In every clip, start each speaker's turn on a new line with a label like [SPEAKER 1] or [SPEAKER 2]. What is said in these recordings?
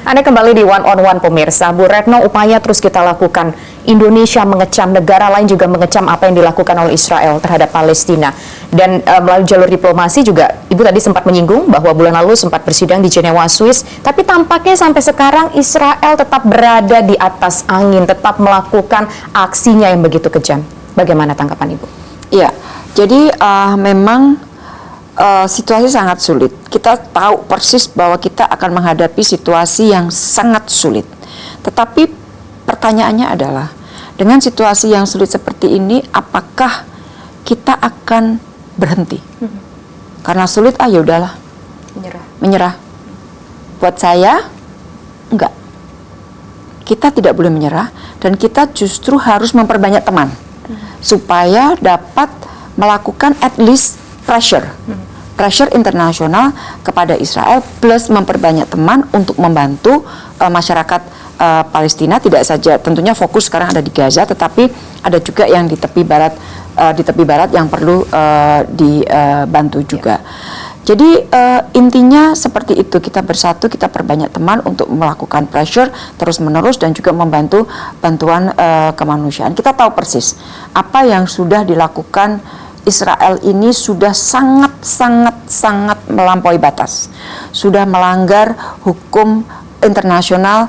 [SPEAKER 1] Anda kembali di One on One pemirsa. Bu Retno, upaya terus kita lakukan. Indonesia mengecam, negara lain juga mengecam apa yang dilakukan oleh Israel terhadap Palestina. Dan melalui jalur diplomasi juga, Ibu tadi sempat menyinggung bahwa bulan lalu sempat bersidang di Jenewa, Swiss. Tapi tampaknya sampai sekarang Israel tetap berada di atas angin, tetap melakukan aksinya yang begitu kejam. Bagaimana tanggapan Ibu?
[SPEAKER 2] Iya, jadi memang situasi sangat sulit. Kita tahu persis bahwa kita akan menghadapi situasi yang sangat sulit. Tetapi pertanyaannya adalah, dengan situasi yang sulit seperti ini, apakah kita akan berhenti? Karena sulit, ya udahlah, menyerah. Buat saya, enggak. Kita tidak boleh menyerah, dan kita justru harus memperbanyak teman supaya dapat melakukan at least pressure internasional kepada Israel, plus memperbanyak teman untuk membantu masyarakat Palestina. Tidak saja tentunya fokus sekarang ada di Gaza, tetapi ada juga yang di tepi barat yang perlu dibantu juga. Jadi intinya seperti itu, kita bersatu, kita perbanyak teman untuk melakukan pressure terus menerus dan juga membantu bantuan kemanusiaan. Kita tahu persis apa yang sudah dilakukan Israel ini sudah sangat melampaui batas, sudah melanggar hukum internasional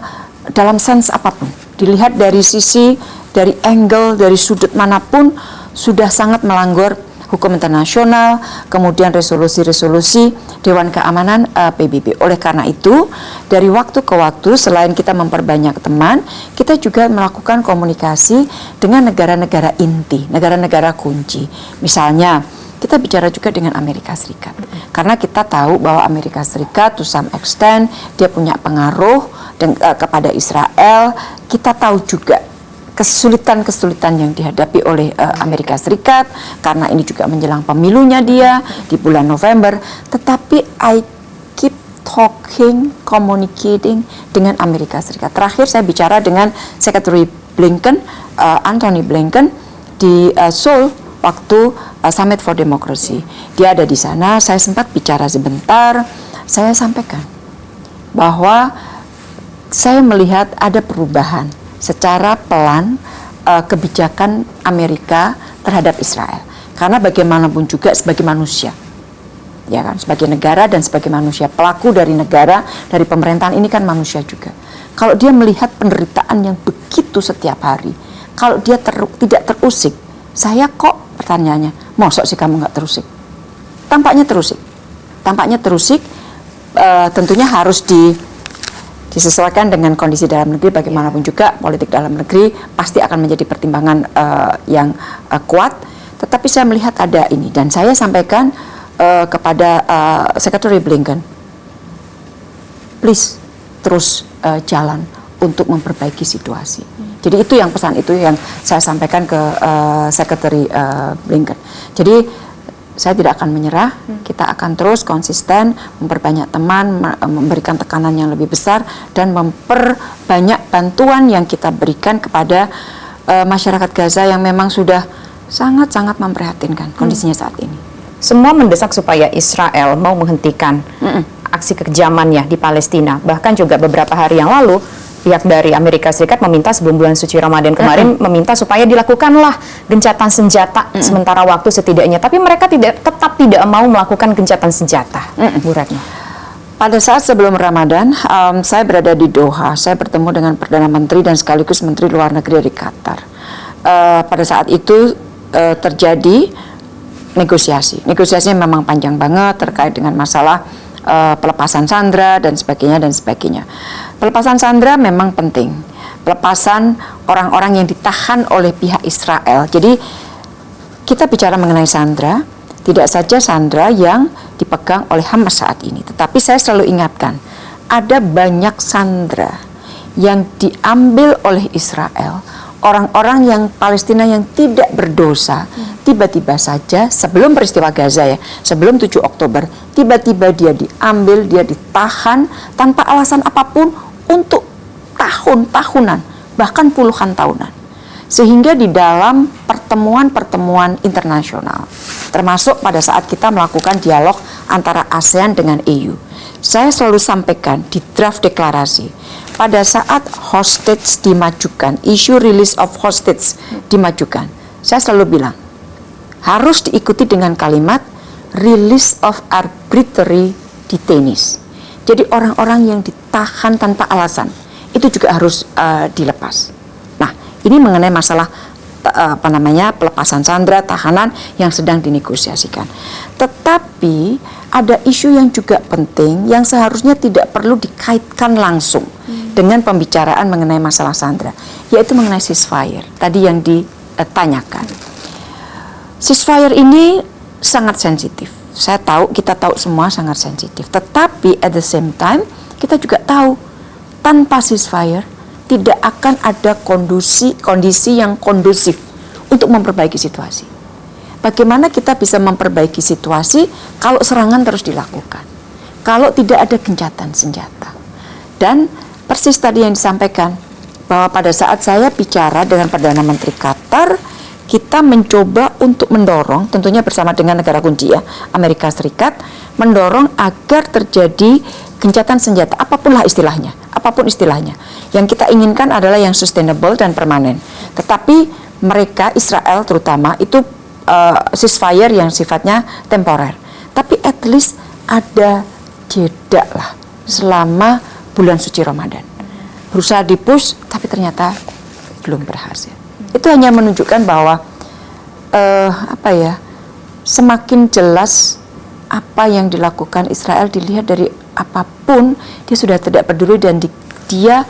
[SPEAKER 2] dalam sense apapun. Dilihat dari sisi, dari angle, dari sudut manapun, sudah sangat melanggar hukum internasional, kemudian resolusi-resolusi Dewan Keamanan PBB. Oleh karena itu, dari waktu ke waktu, selain kita memperbanyak teman, kita juga melakukan komunikasi dengan negara-negara inti, negara-negara kunci. Misalnya, kita bicara juga dengan Amerika Serikat. Karena kita tahu bahwa Amerika Serikat to some extent, dia punya pengaruh kepada Israel. Kita tahu juga kesulitan-kesulitan yang dihadapi oleh Amerika Serikat, karena ini juga menjelang pemilunya dia di bulan November. Tetapi I keep talking, communicating dengan Amerika Serikat. Terakhir saya bicara dengan Secretary Blinken, Antony Blinken di Seoul waktu Summit for Democracy. Dia ada di sana, saya sempat bicara sebentar. Saya sampaikan bahwa saya melihat ada perubahan secara pelan kebijakan Amerika terhadap Israel. Karena bagaimanapun juga sebagai manusia, ya kan, sebagai negara dan sebagai manusia, pelaku dari negara, dari pemerintahan ini kan manusia juga. Kalau dia melihat penderitaan yang begitu setiap hari, kalau dia tidak terusik, saya kok pertanyaannya, mosok sih kamu nggak terusik? Tampaknya terusik, tentunya harus disesuaikan dengan kondisi dalam negeri. Bagaimanapun juga politik dalam negeri pasti akan menjadi pertimbangan yang kuat. Tetapi saya melihat ada ini, dan saya sampaikan kepada Secretary Blinken, please terus jalan untuk memperbaiki situasi. Jadi itu yang pesan itu yang saya sampaikan ke Secretary Blinken. Jadi saya tidak akan menyerah, kita akan terus konsisten, memperbanyak teman, memberikan tekanan yang lebih besar, dan memperbanyak bantuan yang kita berikan kepada masyarakat Gaza yang memang sudah sangat-sangat memprihatinkan kondisinya saat ini.
[SPEAKER 1] Semua mendesak supaya Israel mau menghentikan aksi kekejamannya di Palestina. Bahkan juga beberapa hari yang lalu, pihak dari Amerika Serikat meminta sebelum bulan suci Ramadan kemarin meminta supaya dilakukanlah gencatan senjata sementara waktu setidaknya. Tapi mereka tetap tidak mau melakukan gencatan senjata, Bu Retno.
[SPEAKER 2] Pada saat sebelum Ramadan, saya berada di Doha. Saya bertemu dengan Perdana Menteri dan sekaligus Menteri Luar Negeri dari Qatar. Pada saat itu terjadi negosiasi. Negosiasinya memang panjang banget terkait dengan masalah pelepasan sandera dan sebagainya. Pelepasan sandera memang penting. Pelepasan orang-orang yang ditahan oleh pihak Israel. Jadi kita bicara mengenai sandera, tidak saja sandera yang dipegang oleh Hamas saat ini, tetapi saya selalu ingatkan, ada banyak sandera yang diambil oleh Israel, orang-orang yang Palestina yang tidak berdosa, tiba-tiba saja sebelum peristiwa Gaza ya, sebelum 7 Oktober, tiba-tiba dia diambil, dia ditahan tanpa alasan apapun untuk tahun-tahunan, bahkan puluhan tahunan. Sehingga di dalam pertemuan-pertemuan internasional, termasuk pada saat kita melakukan dialog antara ASEAN dengan EU, saya selalu sampaikan di draft deklarasi, pada saat hostage dimajukan, isu release of hostage dimajukan, saya selalu bilang, harus diikuti dengan kalimat release of arbitrary detainees. Jadi orang-orang yang ditahan tanpa alasan, itu juga harus dilepas. Nah, ini mengenai masalah pelepasan sandera, tahanan yang sedang dinegosiasikan. Tetapi ada isu yang juga penting yang seharusnya tidak perlu dikaitkan langsung dengan pembicaraan mengenai masalah sandera, yaitu mengenai ceasefire tadi yang ditanyakan. Ceasefire ini sangat sensitif. Saya tahu, kita tahu semua sangat sensitif. Tetapi at the same time kita juga tahu tanpa ceasefire tidak akan ada kondisi yang kondusif untuk memperbaiki situasi. Bagaimana kita bisa memperbaiki situasi kalau serangan terus dilakukan, kalau tidak ada gencatan senjata. Dan persis tadi yang disampaikan, bahwa pada saat saya bicara dengan Perdana Menteri Qatar, kita mencoba untuk mendorong, tentunya bersama dengan negara kunci ya, Amerika Serikat, mendorong agar terjadi gencatan senjata, apapun istilahnya. Yang kita inginkan adalah yang sustainable dan permanen. Tetapi mereka, Israel terutama, itu ceasefire yang sifatnya temporer. Tapi at least ada jeda lah selama bulan suci Ramadan. Berusaha dipush, tapi ternyata belum berhasil. Itu hanya menunjukkan bahwa semakin jelas apa yang dilakukan Israel dilihat dari apapun, dia sudah tidak peduli dan dia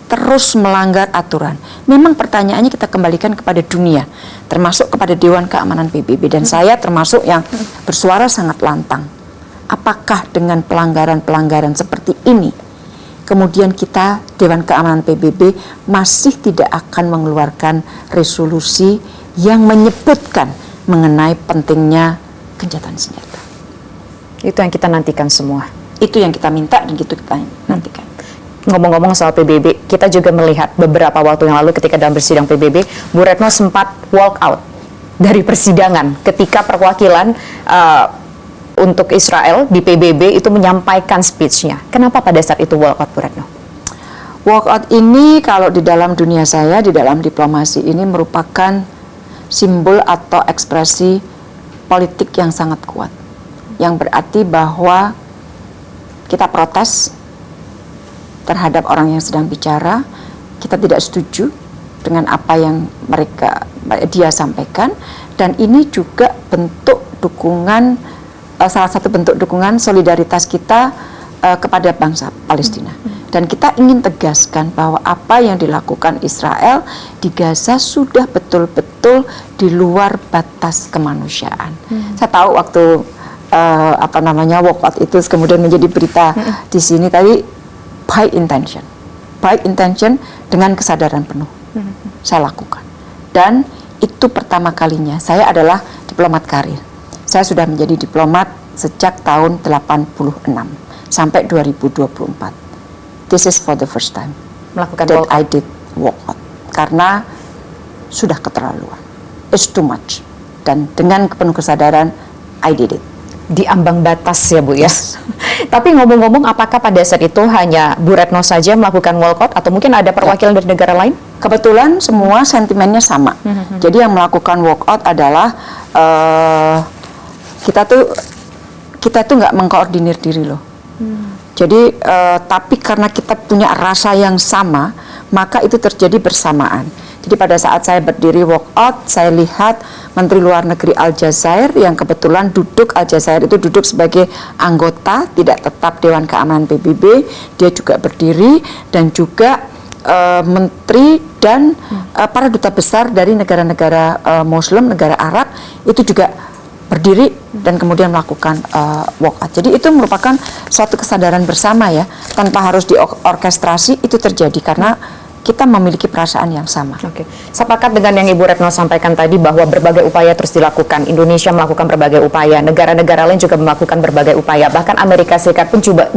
[SPEAKER 2] terus melanggar aturan. Memang pertanyaannya kita kembalikan kepada dunia, termasuk kepada Dewan Keamanan PBB, dan saya termasuk yang bersuara sangat lantang. Apakah dengan pelanggaran-pelanggaran seperti ini kemudian kita, Dewan Keamanan PBB, masih tidak akan mengeluarkan resolusi yang menyebutkan mengenai pentingnya gencatan senjata?
[SPEAKER 1] Itu yang kita nantikan semua.
[SPEAKER 2] Itu yang kita minta dan itu kita nantikan.
[SPEAKER 1] Ngomong-ngomong soal PBB, kita juga melihat beberapa waktu yang lalu ketika dalam persidangan PBB, Bu Retno sempat walk out dari persidangan ketika perwakilan untuk Israel di PBB itu menyampaikan speech-nya. Kenapa pada saat itu walk out, Bu Retno?
[SPEAKER 2] Walk out ini kalau di dalam dunia saya, di dalam diplomasi ini merupakan simbol atau ekspresi politik yang sangat kuat. Yang berarti bahwa kita protes terhadap orang yang sedang bicara, kita tidak setuju dengan apa yang dia sampaikan, dan ini juga bentuk dukungan, salah satu bentuk dukungan solidaritas kita kepada bangsa Palestina. Dan kita ingin tegaskan bahwa apa yang dilakukan Israel di Gaza sudah betul-betul di luar batas kemanusiaan. Saya tahu waktu walkout itu kemudian menjadi berita di sini tadi, by intention dengan kesadaran penuh saya lakukan. Dan itu pertama kalinya saya adalah diplomat karir. Saya sudah menjadi diplomat sejak tahun 86 sampai 2024. This is for the first time
[SPEAKER 1] Melakukan
[SPEAKER 2] that
[SPEAKER 1] walkout.
[SPEAKER 2] I did walkout karena sudah keterlaluan. It's too much. Dan dengan penuh kesadaran I did it.
[SPEAKER 1] Di ambang batas ya Bu ya.
[SPEAKER 2] Yes.
[SPEAKER 1] Tapi ngomong-ngomong, apakah pada saat itu hanya Bu Retno saja melakukan walkout atau mungkin ada perwakilan dari negara lain?
[SPEAKER 2] Kebetulan semua sentimennya sama. Jadi yang melakukan walkout adalah kita tuh nggak mengkoordinir diri loh. Jadi tapi karena kita punya rasa yang sama, maka itu terjadi bersamaan. Jadi pada saat saya berdiri walkout, saya lihat Menteri Luar Negeri Aljazair yang kebetulan Aljazair itu duduk sebagai anggota tidak tetap Dewan Keamanan PBB, dia juga berdiri, dan juga menteri dan para duta besar dari negara-negara Muslim, negara Arab itu juga berdiri dan kemudian melakukan walkout. Jadi itu merupakan suatu kesadaran bersama ya, tanpa harus diorkestrasi, itu terjadi karena kita memiliki perasaan yang sama.
[SPEAKER 1] Oke, sepakat dengan yang Ibu Retno sampaikan tadi bahwa berbagai upaya terus dilakukan. Indonesia melakukan berbagai upaya, negara-negara lain juga melakukan berbagai upaya. Bahkan Amerika Serikat pun coba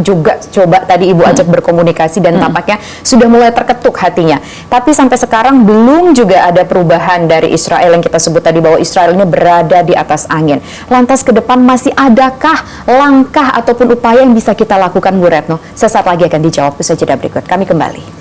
[SPEAKER 1] tadi Ibu ajak berkomunikasi dan tampaknya sudah mulai terketuk hatinya. Tapi sampai sekarang belum juga ada perubahan dari Israel yang kita sebut tadi bahwa Israel ini berada di atas angin. Lantas ke depan masih adakah langkah ataupun upaya yang bisa kita lakukan, Bu Retno? Sesaat lagi akan dijawab usai jeda berikut. Kami kembali.